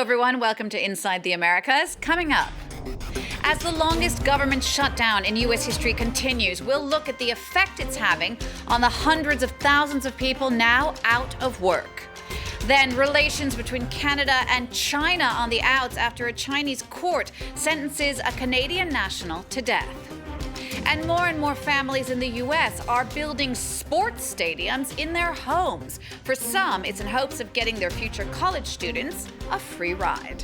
Hello, everyone. Welcome to Inside the Americas. Coming up, as the longest government shutdown in U.S. history continues, we'll look at the effect it's having on the hundreds of thousands of people now out of work. Then, relations between Canada and China on the outs after a Chinese court sentences a Canadian national to death. And more families in the U.S. are building sports stadiums in their homes. For some, it's in hopes of getting their future college students a free ride.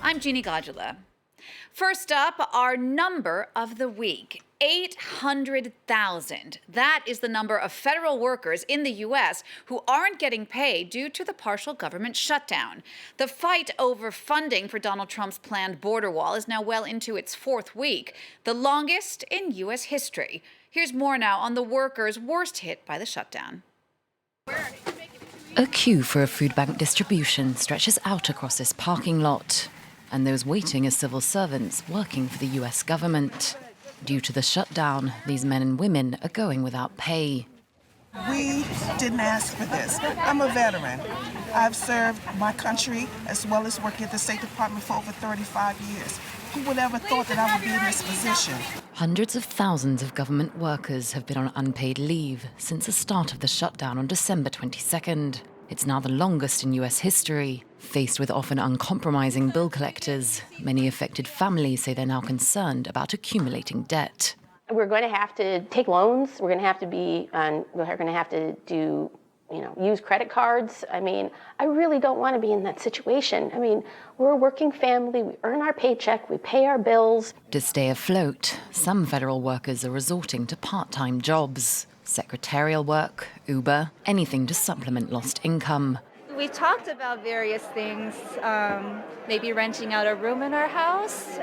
I'm Jeannie Godula. First up, our number of the week. 800,000. That is the number of federal workers in the U.S. who aren't getting paid due to the partial government shutdown. The fight over funding for Donald Trump's planned border wall is now well into its fourth week, the longest in U.S. history. Here's more now on the workers worst hit by the shutdown. A queue for a food bank distribution stretches out across this parking lot, and those waiting are civil servants working for the U.S. government. Due to the shutdown, these men and women are going without pay. We didn't ask for this. I'm a veteran. I've served my country as well as working at the State Department for over 35 years. Who would ever thought that I would be in this position? Hundreds of thousands of government workers have been on unpaid leave since the start of the shutdown on December 22nd. It's now the longest in U.S. history. Faced with often uncompromising bill collectors, many affected families say they're now concerned about accumulating debt. We're going to have to take loans. We're going to have to use credit cards. I really don't want to be in that situation. We're a working family. We earn our paycheck. We pay our bills. To stay afloat, some federal workers are resorting to part-time jobs. Secretarial work, Uber, anything to supplement lost income. We talked about various things, maybe renting out a room in our house,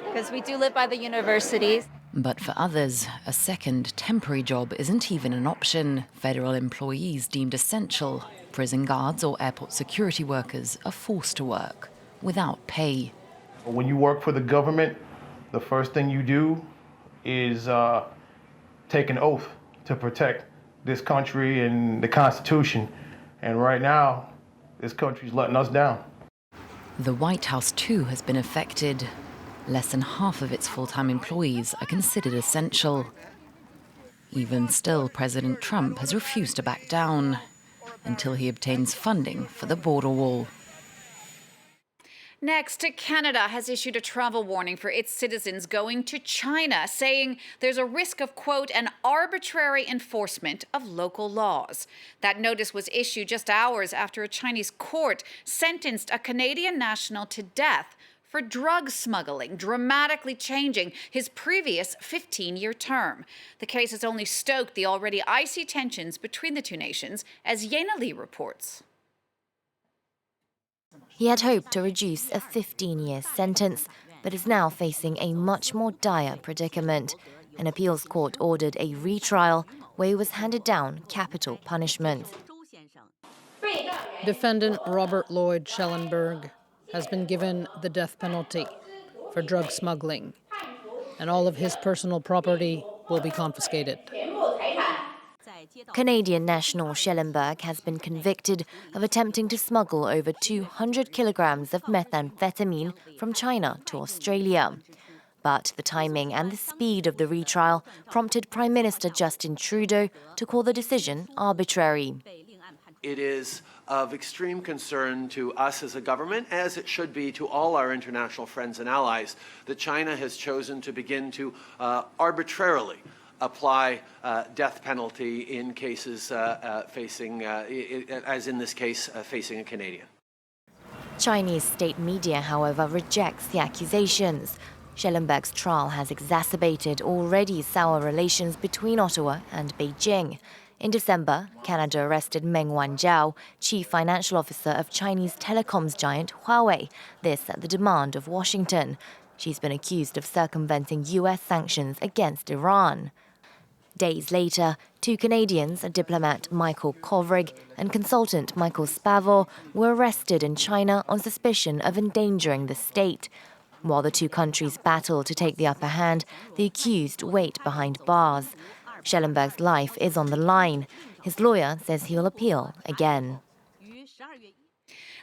because we do live by the university. But for others, a second temporary job isn't even an option. Federal employees deemed essential, prison guards or airport security workers are forced to work without pay. When you work for the government, the first thing you do is take an oath to protect this country and the Constitution. And right now, this country's letting us down. The White House, too, has been affected. Less than half of its full-time employees are considered essential. Even still, President Trump has refused to back down until he obtains funding for the border wall. Next, Canada has issued a travel warning for its citizens going to China, saying there's a risk of, quote, an arbitrary enforcement of local laws. That notice was issued just hours after a Chinese court sentenced a Canadian national to death for drug smuggling, dramatically changing his previous 15-year term. The case has only stoked the already icy tensions between the two nations, as Yena Lee reports. He had hoped to reduce a 15-year sentence, but is now facing a much more dire predicament. An appeals court ordered a retrial where he was handed down capital punishment. Defendant Robert Lloyd Schellenberg has been given the death penalty for drug smuggling, and all of his personal property will be confiscated. Canadian national Schellenberg has been convicted of attempting to smuggle over 200 kilograms of methamphetamine from China to Australia. But the timing and the speed of the retrial prompted Prime Minister Justin Trudeau to call the decision arbitrary. It is of extreme concern to us as a government, as it should be to all our international friends and allies, that China has chosen to begin to arbitrarily apply death penalty in cases facing, as in this case, facing a Canadian. Chinese state media, however, rejects the accusations. Schellenberg's trial has exacerbated already sour relations between Ottawa and Beijing. In December, Canada arrested Meng Wanzhou, chief financial officer of Chinese telecoms giant Huawei, this at the demand of Washington. She's been accused of circumventing U.S. sanctions against Iran. Days later, two Canadians, diplomat Michael Kovrig and consultant Michael Spavor, were arrested in China on suspicion of endangering the state. While the two countries battle to take the upper hand, the accused wait behind bars. Schellenberg's life is on the line. His lawyer says he'll appeal again.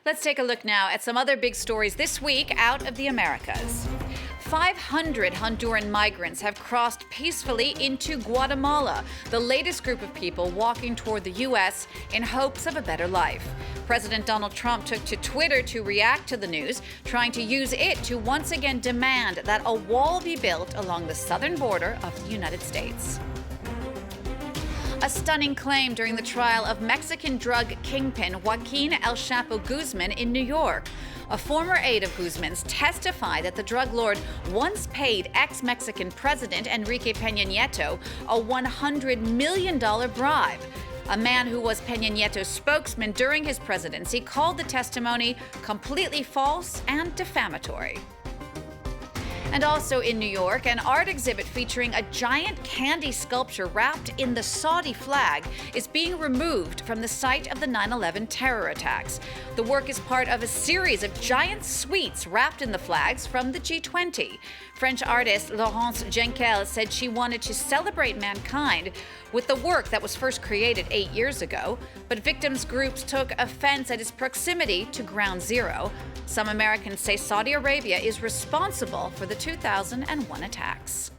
Let's take a look now at some other big stories this week out of the Americas. 500 Honduran migrants have crossed peacefully into Guatemala, the latest group of people walking toward the U.S. in hopes of a better life. President Donald Trump took to Twitter to react to the news, trying to use it to once again demand that a wall be built along the southern border of the United States. A stunning claim during the trial of Mexican drug kingpin Joaquin El Chapo Guzman in New York. A former aide of Guzman's testified that the drug lord once paid ex-Mexican President Enrique Peña Nieto a $100 million bribe. A man who was Peña Nieto's spokesman during his presidency called the testimony completely false and defamatory. And also in New York, an art exhibit featuring a giant candy sculpture wrapped in the Saudi flag is being removed from the site of the 9/11 terror attacks. The work is part of a series of giant sweets wrapped in the flags from the G20. French artist Laurence Jenkel said she wanted to celebrate mankind with the work that was first created 8 years ago, but victims' groups took offense at its proximity to Ground Zero. Some Americans say Saudi Arabia is responsible for the 2001 attacks.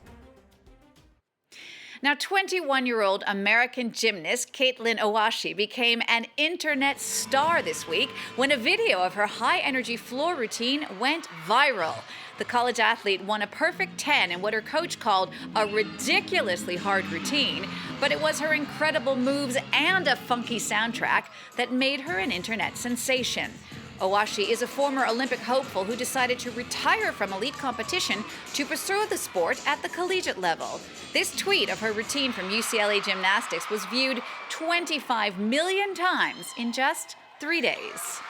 Now, 21-year-old American gymnast Caitlin Owashi became an internet star this week when a video of her high-energy floor routine went viral. The college athlete won a perfect 10 in what her coach called a ridiculously hard routine, but it was her incredible moves and a funky soundtrack that made her an internet sensation. Owashi is a former Olympic hopeful who decided to retire from elite competition to pursue the sport at the collegiate level. This tweet of her routine from UCLA Gymnastics was viewed 25 million times in just 3 days.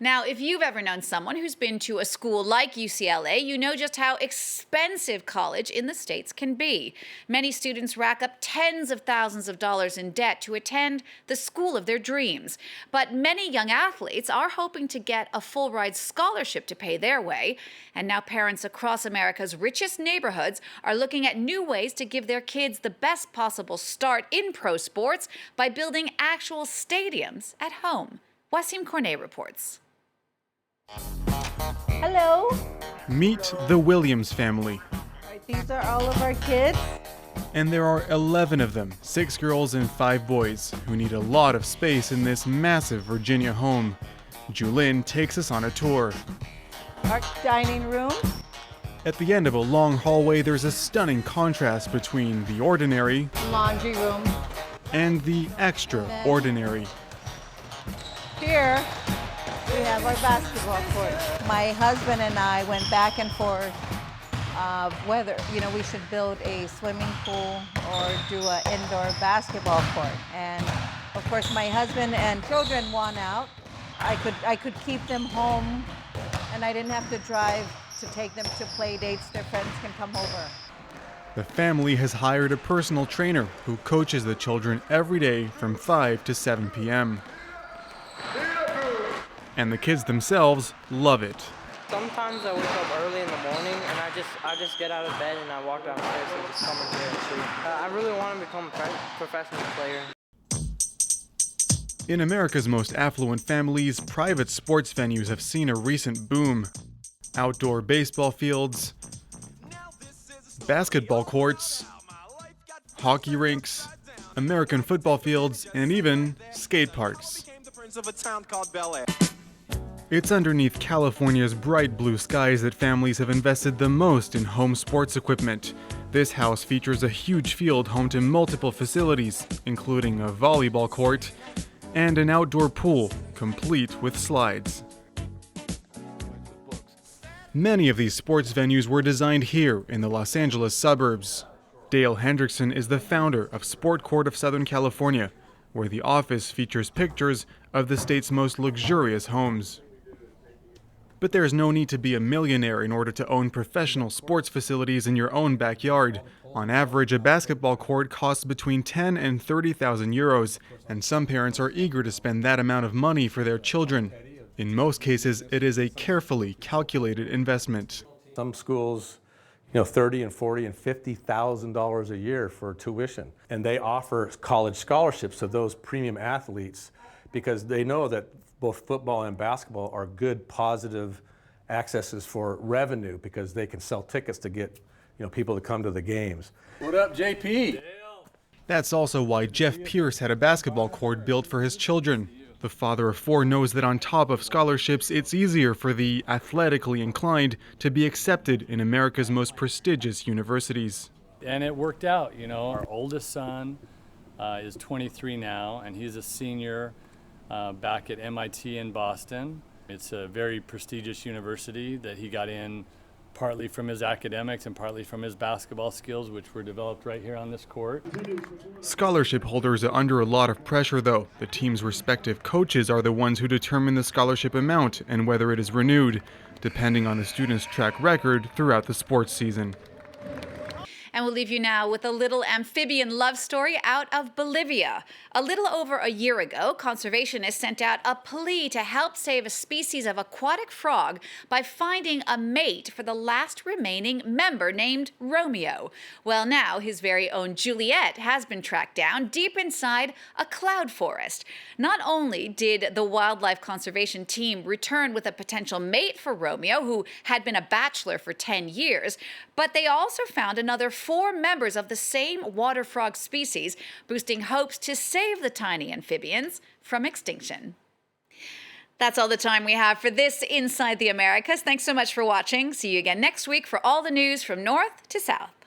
Now, if you've ever known someone who's been to a school like UCLA, you know just how expensive college in the States can be. Many students rack up tens of thousands of dollars in debt to attend the school of their dreams. But many young athletes are hoping to get a full-ride scholarship to pay their way. And now parents across America's richest neighborhoods are looking at new ways to give their kids the best possible start in pro sports by building actual stadiums at home. Wasim Cornet reports. Hello. Meet the Williams family. These are all of our kids. And there are 11 of them, 6 girls and 5 boys, who need a lot of space in this massive Virginia home. Julin takes us on a tour. Our dining room. At the end of a long hallway, there's a stunning contrast between the ordinary Laundry room. and the extraordinary. Here we have our basketball court. My husband and I went back and forth whether we should build a swimming pool or do an indoor basketball court. And of course, my husband and children won out. I could keep them home, and I didn't have to drive to take them to play dates. Their friends can come over. The family has hired a personal trainer who coaches the children every day from 5 to 7 p.m. And the kids themselves love it. Sometimes I wake up early in the morning and I just get out of bed and I walk downstairs and just come in here and shoot. I really want to become a professional player. In America's most affluent families, private sports venues have seen a recent boom. Outdoor baseball fields, basketball courts, hockey rinks, American football fields, and even skate parks. It's underneath California's bright blue skies that families have invested the most in home sports equipment. This house features a huge field home to multiple facilities, including a volleyball court and an outdoor pool, complete with slides. Many of these sports venues were designed here in the Los Angeles suburbs. Dale Hendrickson is the founder of Sport Court of Southern California, where the office features pictures of the state's most luxurious homes. But there's no need to be a millionaire in order to own professional sports facilities in your own backyard. On average, a basketball court costs between 10 and 30,000 euros, and some parents are eager to spend that amount of money for their children. In most cases, it is a carefully calculated investment. Some schools, $30,000 and $40,000 and $50,000 a year for tuition, and they offer college scholarships to those premium athletes because they know that both football and basketball are good, positive accesses for revenue because they can sell tickets to get people to come to the games. What up, JP? That's also why Jeff Pierce had a basketball court built for his children. The father of 4 knows that on top of scholarships, it's easier for the athletically inclined to be accepted in America's most prestigious universities. And it worked out, Our oldest son is 23 now, and he's a senior back at MIT in Boston. It's a very prestigious university that he got in partly from his academics and partly from his basketball skills, which were developed right here on this court. Scholarship holders are under a lot of pressure, though. The team's respective coaches are the ones who determine the scholarship amount and whether it is renewed, depending on the student's track record throughout the sports season. And we'll leave you now with a little amphibian love story out of Bolivia. A little over a year ago, conservationists sent out a plea to help save a species of aquatic frog by finding a mate for the last remaining member named Romeo. Well, now his very own Juliet has been tracked down deep inside a cloud forest. Not only did the wildlife conservation team return with a potential mate for Romeo, who had been a bachelor for 10 years, but they also found another 4 members of the same water frog species, boosting hopes to save the tiny amphibians from extinction. That's all the time we have for this Inside the Americas. Thanks so much for watching. See you again next week for all the news from north to south.